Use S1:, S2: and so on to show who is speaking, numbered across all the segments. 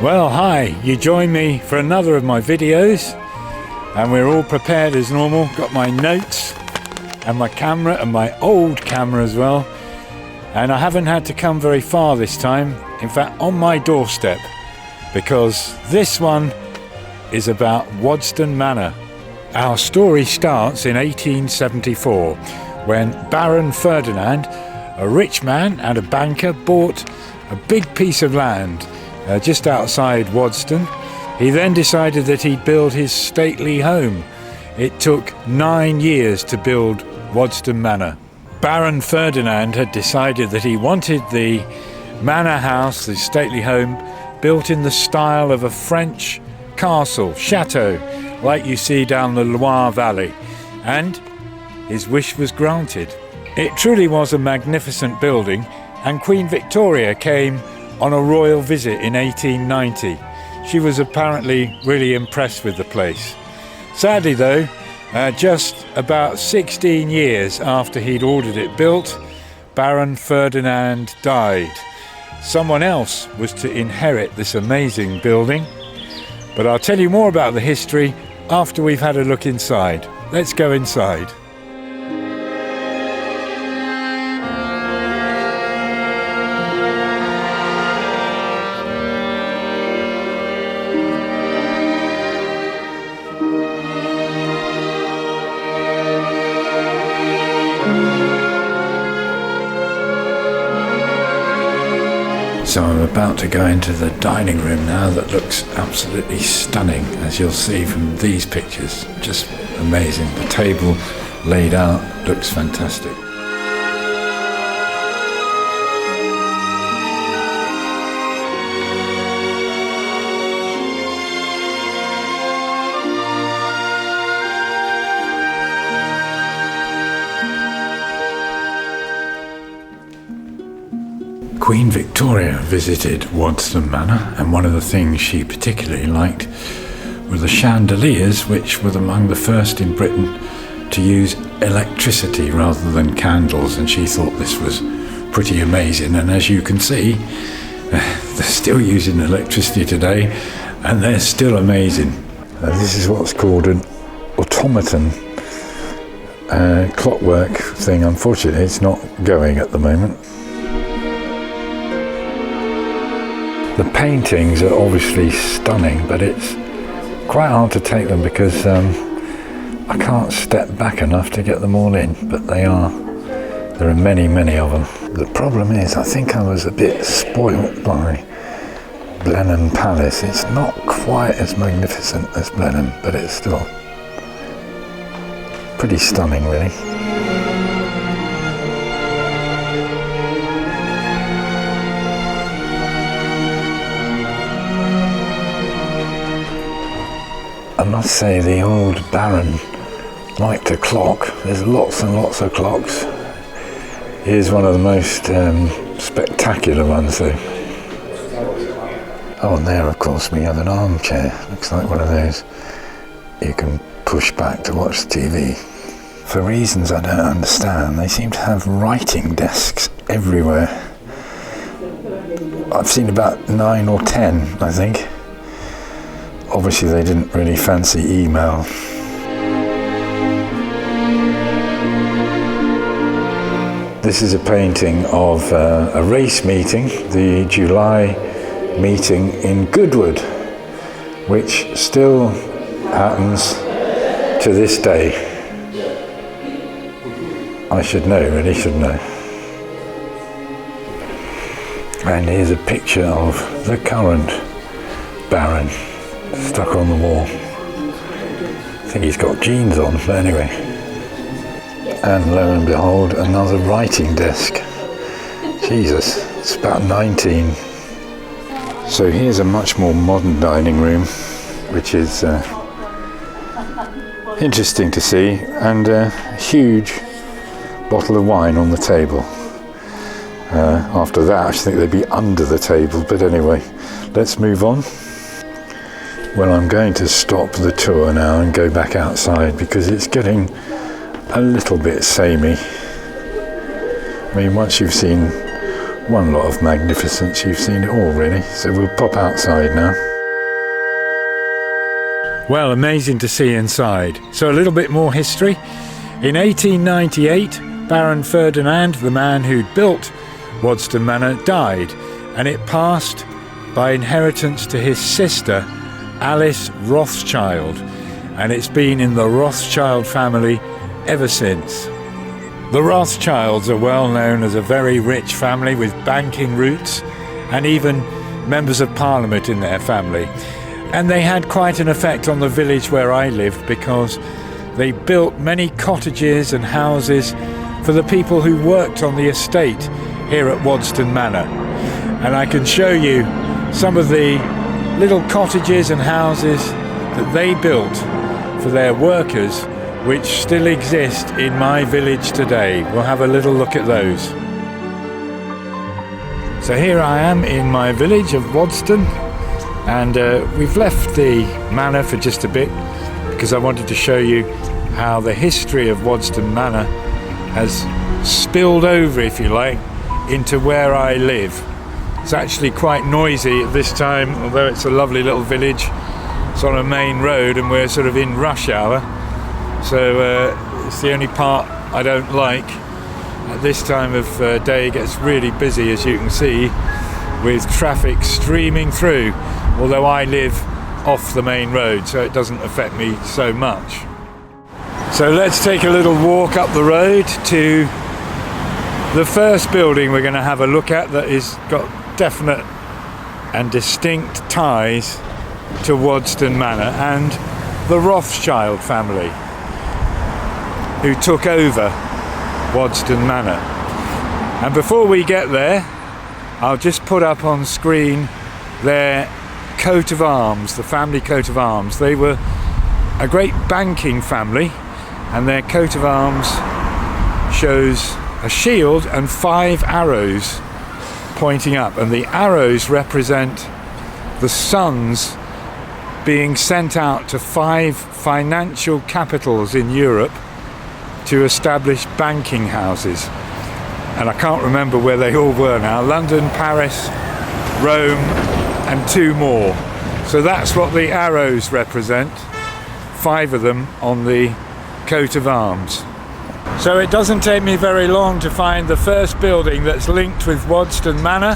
S1: Well, hi, you join me for another of my videos and we're all prepared as normal. Got my notes and my camera and my old camera as well, and I haven't had to come very far this time, in fact on my doorstep, because this one is about Waddesdon Manor. Our story starts in 1874 when Baron Ferdinand, a rich man and a banker, bought a big piece of land just outside Waddesdon. He then decided that he'd build his stately home. It took 9 years to build Waddesdon Manor. Baron Ferdinand had decided that he wanted the manor house, the stately home, built in the style of a French castle, chateau, like you see down the Loire Valley, and his wish was granted. It truly was a magnificent building, and Queen Victoria came on a royal visit in 1890. She was apparently really impressed with the place. Sadly though, just about 16 years after he'd ordered it built, Baron Ferdinand died. Someone else was to inherit this amazing building, but I'll tell you more about the history after we've had a look inside. Let's go inside. So I'm about to go into the dining room now that looks absolutely stunning, as you'll see from these pictures. Just amazing. The table laid out looks fantastic. Queen Victoria visited Waddesdon Manor, and one of the things she particularly liked were the chandeliers, which were among the first in Britain to use electricity rather than candles, and she thought this was pretty amazing. And as you can see, they're still using electricity today and they're still amazing. This is what's called an automaton clockwork thing. Unfortunately, it's not going at the moment. The paintings are obviously stunning, but it's quite hard to take them because I can't step back enough to get them all in, but there are many, many of them. The problem is, I think I was a bit spoilt by Blenheim Palace. It's not quite as magnificent as Blenheim, but it's still pretty stunning, really. I must say the old Baron liked a clock. There's lots and lots of clocks. Here's one of the most spectacular ones though. Oh, and there of course we have an armchair. Looks like one of those you can push back to watch TV. For reasons I don't understand, they seem to have writing desks everywhere. I've seen about 9 or 10, I think. Obviously they didn't really fancy email. This is a painting of a race meeting, the July meeting in Goodwood, which still happens to this day. I should know, really, shouldn't I? And here's a picture of the current Baron, stuck on the wall. I think he's got jeans on, but anyway. And lo and behold, another writing desk. Jesus, it's about 19. So here's a much more modern dining room, which is interesting to see, and a huge bottle of wine on the table. After that, I think they'd be under the table, but anyway, let's move on. Well, I'm going to stop the tour now and go back outside because it's getting a little bit samey. I mean, once you've seen one lot of magnificence. You've seen it all really, so we'll pop outside now. Well, amazing to see inside. So a little bit more history. In 1898, Baron Ferdinand, the man who'd built Waddesdon Manor, died, and it passed by inheritance to his sister Alice Rothschild, and it's been in the Rothschild family ever since. The Rothschilds are well known as a very rich family with banking roots and even members of parliament in their family. And they had quite an effect on the village where I lived, because they built many cottages and houses for the people who worked on the estate here at Waddesdon Manor. And I can show you some of the little cottages and houses that they built for their workers, which still exist in my village today. We'll have a little look at those. So here I am in my village of Waddesdon, and we've left the manor for just a bit because I wanted to show you how the history of Waddesdon Manor has spilled over, if you like, into where I live. It's actually quite noisy at this time, although it's a lovely little village. It's on a main road and we're sort of in rush hour, so it's the only part I don't like. At this time of day it gets really busy, as you can see, with traffic streaming through, although I live off the main road, so it doesn't affect me so much. So let's take a little walk up the road to the first building we're going to have a look at that has got definite and distinct ties to Waddesdon Manor and the Rothschild family, who took over Waddesdon Manor. And before we get there, I'll just put up on screen their coat of arms, the family coat of arms. They were a great banking family, and their coat of arms shows a shield and 5 arrows pointing up, and the arrows represent the sons being sent out to 5 financial capitals in Europe to establish banking houses. And I can't remember where they all were now. London, Paris, Rome, and 2 more. So that's what the arrows represent, 5 of them on the coat of arms. So it doesn't take me very long to find the first building that's linked with Waddesdon Manor.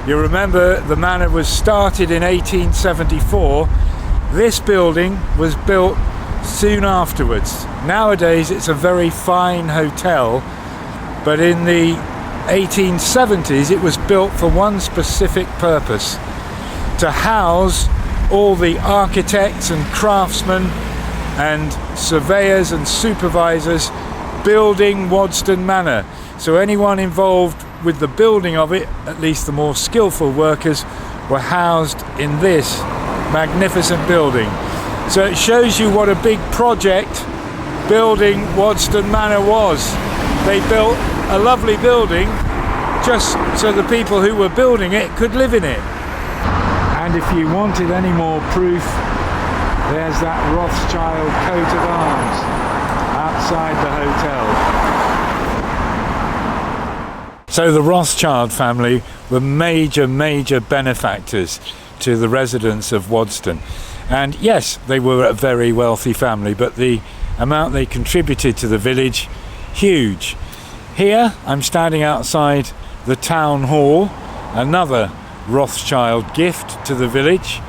S1: You remember the manor was started in 1874. This building was built soon afterwards. Nowadays it's a very fine hotel, but in the 1870s it was built for one specific purpose: to house all the architects and craftsmen and surveyors and supervisors building Waddesdon Manor. So anyone involved with the building of it, at least the more skillful workers, were housed in this magnificent building. So it shows you what a big project building Waddesdon Manor was. They built a lovely building just so the people who were building it could live in it. And if you wanted any more proof, there's that Rothschild coat of arms outside the hotel. So the Rothschild family were major benefactors to the residents of Waddesdon. And yes, they were a very wealthy family, but the amount they contributed to the village, huge. Here I'm standing outside the town hall, another Rothschild gift to the village,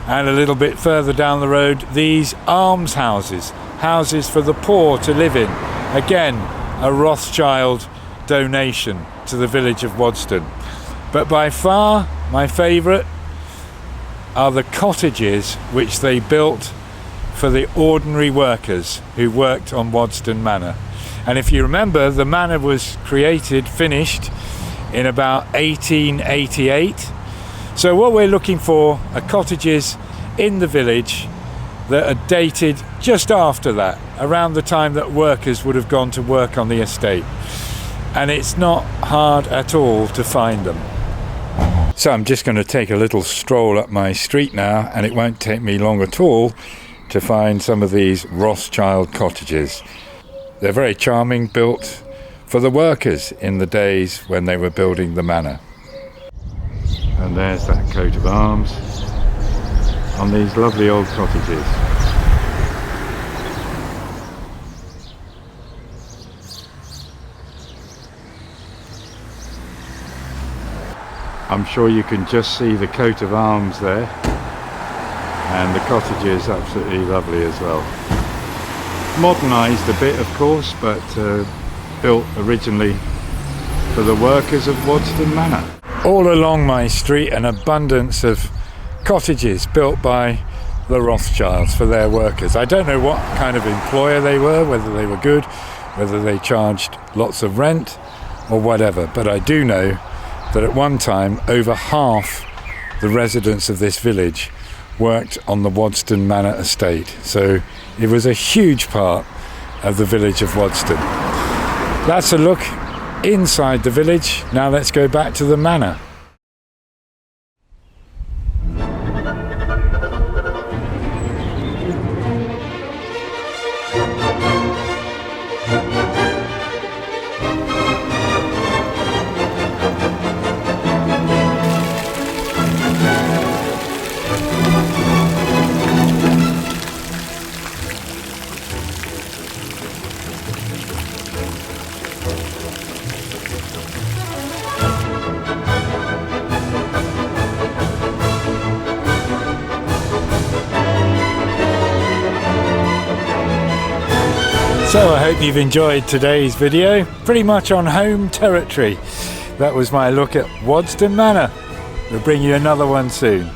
S1: and a little bit further down the road these almshouses, houses for the poor to live in, again a Rothschild donation to the village of Waddesdon. But by far my favourite are the cottages which they built for the ordinary workers who worked on Waddesdon Manor. And if you remember, the manor was finished in about 1888. So what we're looking for are cottages in the village that are dated just after that, around the time that workers would have gone to work on the estate. And it's not hard at all to find them. So I'm just going to take a little stroll up my street now, and it won't take me long at all to find some of these Rothschild cottages. They're very charming, built for the workers in the days when they were building the manor. And there's that coat of arms on these lovely old cottages. I'm sure you can just see the coat of arms there, and the cottage is absolutely lovely as well. Modernised a bit, of course, but built originally for the workers of Waddesdon Manor. All along my street, an abundance of cottages built by the Rothschilds for their workers. I don't know what kind of employer they were, whether they were good, whether they charged lots of rent or whatever, but I do know that at one time over half the residents of this village worked on the Waddesdon Manor estate, so it was a huge part of the village of Waddesdon. That's a look inside the village. Now let's go back to the manor. So I hope you've enjoyed today's video, pretty much on home territory. That was my look at Waddesdon Manor. We'll bring you another one soon.